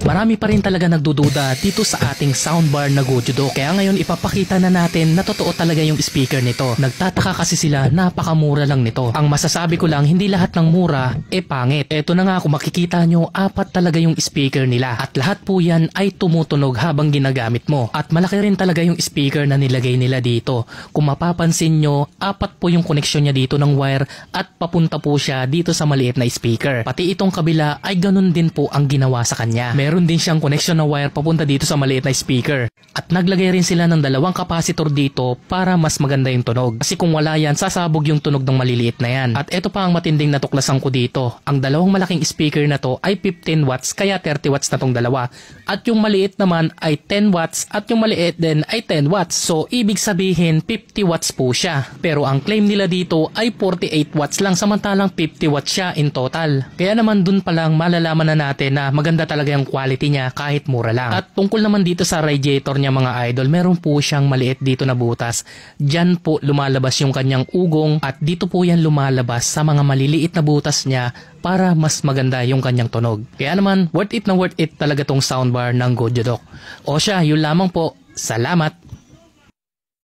Marami pa rin talaga nagdududa dito sa ating soundbar na Gojodoc. Kaya ngayon ipapakita na natin na totoo talaga yung speaker nito. Nagtataka kasi sila, napakamura lang nito. Ang masasabi ko lang, hindi lahat ng mura pangit. Eto na nga, kung makikita nyo, 4 talaga yung speaker nila. At lahat po yan ay tumutunog habang ginagamit mo. At malaki rin talaga yung speaker na nilagay nila dito. Kung mapapansin nyo, 4 po yung koneksyon niya dito ng wire at papunta po siya dito sa maliit na speaker. Pati itong kabila ay ganun din po ang ginawa sa kanya. Meron din siyang connection na wire papunta dito sa maliit na speaker. At naglagay rin sila ng 2 capacitor dito para mas maganda yung tunog. Kasi kung wala yan, sasabog yung tunog ng maliliit na yan. At ito pa ang matinding natuklasan ko dito. Ang 2 malaking speaker na to ay 15 watts kaya 30 watts na tong 2. At yung maliit naman ay 10 watts at yung maliit din ay 10 watts. So ibig sabihin 50 watts po siya. Pero ang claim nila dito ay 48 watts lang samantalang 50 watts siya in total. Kaya naman dun pa lang malalaman na natin na maganda talaga yung quality niya kahit mura lang. At tungkol naman dito sa radiator niya mga idol, meron po siyang maliit dito na butas. Diyan po lumalabas yung kanyang ugong at dito po yan lumalabas sa mga maliliit na butas niya para mas maganda yung kanyang tunog. Kaya naman worth it na worth it talaga tong soundbar ng Gojodoc. O siya, yun lamang po. Salamat!